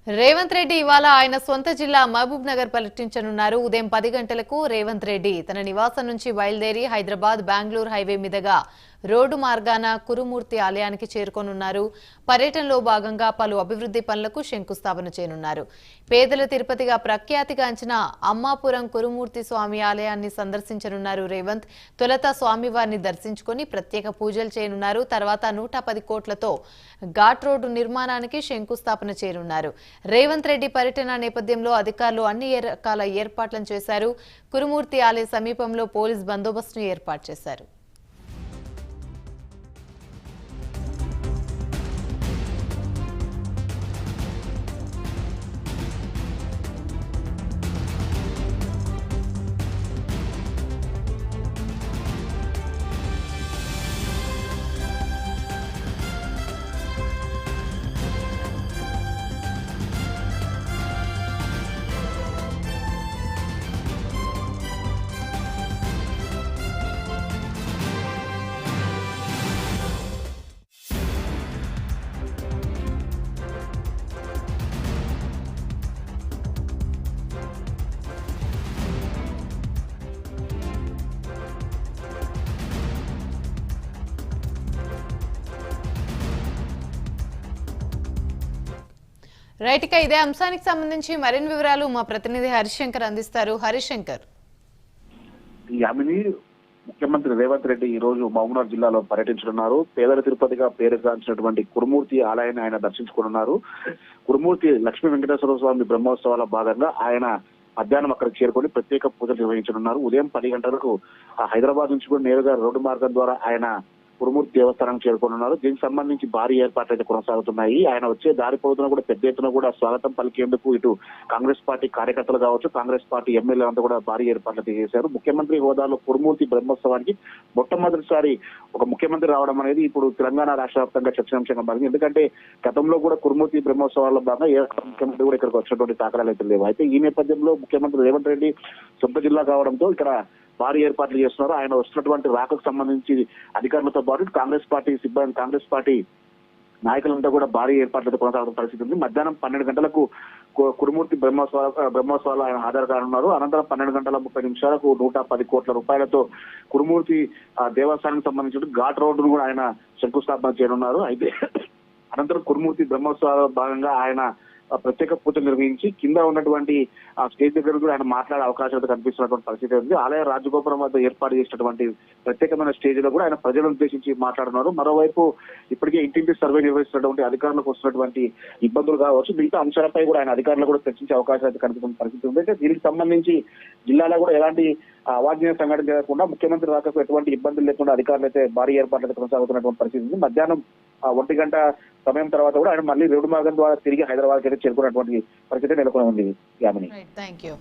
రేవంత్ రెడ్డి ఇవాళ ఆయన సొంత జిల్లా మహబూబ్ నగర్ పర్యటించనున్నారు. ఉదయం 10 గంటలకు రేవంత్ రెడ్డి తన నివాసం నుంచి బయలుదేరి హైదరాబాద్ బెంగళూరు హైవే మీదుగా రోడ్డు మార్గాన కురుమూర్తి ఆలయానికి చేరుకోనున్నారు. పర్యటనలో భాగంగా పలు అభివృద్ధి పనులకు శంకుస్థాపన చేయనున్నారు. పేదల తిరుపతిగా ప్రఖ్యాతిగాంచిన అమ్మాపురం కురుమూర్తి స్వామి ఆలయాన్ని సందర్శించనున్నారు రేవంత్. తొలుత స్వామివారిని దర్శించుకుని ప్రత్యేక పూజలు చేయనున్నారు. తర్వాత 110 కోట్లతో ఘాట్ రోడ్డు నిర్మాణానికి శంకుస్థాపన చేయనున్నారు. రేవంత్ రెడ్డి పర్యటన నేపథ్యంలో అధికారులు అన్ని రకాల ఏర్పాట్లను చేశారు. కురుమూర్తి ఆలయ సమీపంలో పోలీస్ బందోబస్తును ఏర్పాటు చేశారు. రైట్, ఇక ఇదే అంశానికి సంబంధించి మరిన్ని వివరాలు మా ప్రతినిధి హరిశంకర్ అందిస్తారు. హరిశంకర్. యామిని, ముఖ్యమంత్రి రేవంత్ రెడ్డి ఈ రోజు మహబూబ్నగర్ జిల్లాలో పర్యటించనున్నారు. పేదల తిరుపతిగా పేరుగాంచినటువంటి కురుమూర్తి ఆలయాన్ని ఆయన దర్శించుకోనున్నారు. కురుమూర్తి లక్ష్మీ వెంకటేశ్వర స్వామి బ్రహ్మోత్సవాల భాగంగా ఆయన మధ్యాహ్నం అక్కడికి చేరుకొని ప్రత్యేక పూజలు నిర్వహించనున్నారు. ఉదయం 10 గంటలకు హైదరాబాద్ నుంచి కూడా నేరుగా రోడ్డు మార్గం ద్వారా ఆయన కురుమూర్తి దేవస్థానం చేరుకోనున్నారు. దీనికి సంబంధించి భారీ ఏర్పాట్లు అయితే కొనసాగుతున్నాయి. ఆయన వచ్చే దారి పొడుగున కూడా పెద్ద ఎత్తున కూడా స్వాగతం పలికేందుకు ఇటు కాంగ్రెస్ పార్టీ కార్యకర్తలు కావచ్చు, కాంగ్రెస్ పార్టీ ఎమ్మెల్యేలంతా కూడా భారీ ఏర్పాట్లు చేశారు. ముఖ్యమంత్రి హోదాలో కురుమూర్తి బ్రహ్మోత్సవానికి మొట్టమొదటిసారి ఒక ముఖ్యమంత్రి రావడం అనేది ఇప్పుడు తెలంగాణ రాష్ట్ర వ్యాప్తంగా చర్చనాంశంగా మారింది. ఎందుకంటే గతంలో కూడా కురుమూర్తి బ్రహ్మోత్సవాల్లో భాగంగా ఏ ముఖ్యమంత్రి కూడా ఇక్కడికి వచ్చినటువంటి దాఖలాలు అయితే లేవు. అయితే ఈ నేపథ్యంలో ముఖ్యమంత్రి రేవంత్ రెడ్డి సొంత జిల్లా కావడంతో ఇక్కడ భారీ ఏర్పాట్లు చేస్తున్నారు. ఆయన వస్తున్నటువంటి రాకకు సంబంధించి అధికారులతో పాటు కాంగ్రెస్ పార్టీ సిబ్బంది, కాంగ్రెస్ పార్టీ నాయకులంతా కూడా భారీ ఏర్పాట్లతో కొనసాగుతున్న పరిస్థితి ఉంది. మధ్యాహ్నం 12 గంటలకు కురుమూర్తి బ్రహ్మోత్సవాలు ఆయన హాజరు కానున్నారు. అనంతరం 12:30 110 కోట్ల రూపాయలతో కురుమూర్తి దేవస్థానానికి సంబంధించిన ఘాట్ రోడ్డును కూడా ఆయన శంకుస్థాపన చేయనున్నారు. అయితే అనంతరం కురుమూర్తి బ్రహ్మోత్సవాల భాగంగా ఆయన ప్రత్యేక పూజలు నిర్వహించి కింద ఉన్నటువంటి స్టేజ్ దగ్గర కూడా ఆయన మాట్లాడే అవకాశాలు కనిపిస్తున్నటువంటి పరిస్థితి ఉంది. ఆలయ రాజగోపురం వద్ద ఏర్పాటు చేసినటువంటి ప్రత్యేకమైన స్టేజ్ లో కూడా ఆయన ప్రజలను ఉద్దేశించి మాట్లాడుతున్నారు. మరోవైపు ఇప్పటికే ఇంటింటి సర్వే నిర్వహిస్తున్నటువంటి అధికారులకు వస్తున్నటువంటి ఇబ్బందులు కావచ్చు, మిగతా అంశాలపై కూడా ఆయన అధికారులు కూడా చర్చించే అవకాశాలు కనిపిస్తున్న పరిస్థితి ఉంది. అయితే దీనికి సంబంధించి జిల్లాలో కూడా ఎలాంటి అవాంఛనీయ సంఘటన జరగకుండా ముఖ్యమంత్రి రాకకు ఎటువంటి ఇబ్బందులు లేకుండా అధికారులు అయితే భారీ ఏర్పాట్లు కొనసాగుతున్నటువంటి పరిస్థితి ఉంది. మధ్యాహ్నం 1 గంట సమయం తర్వాత కూడా ఆయన మళ్ళీ రోడ్డు మార్గం ద్వారా తిరిగి హైదరాబాద్ కి చేరుకున్నటువంటి పరిస్థితి నెలకొని ఉంది. యామిని. Thank you.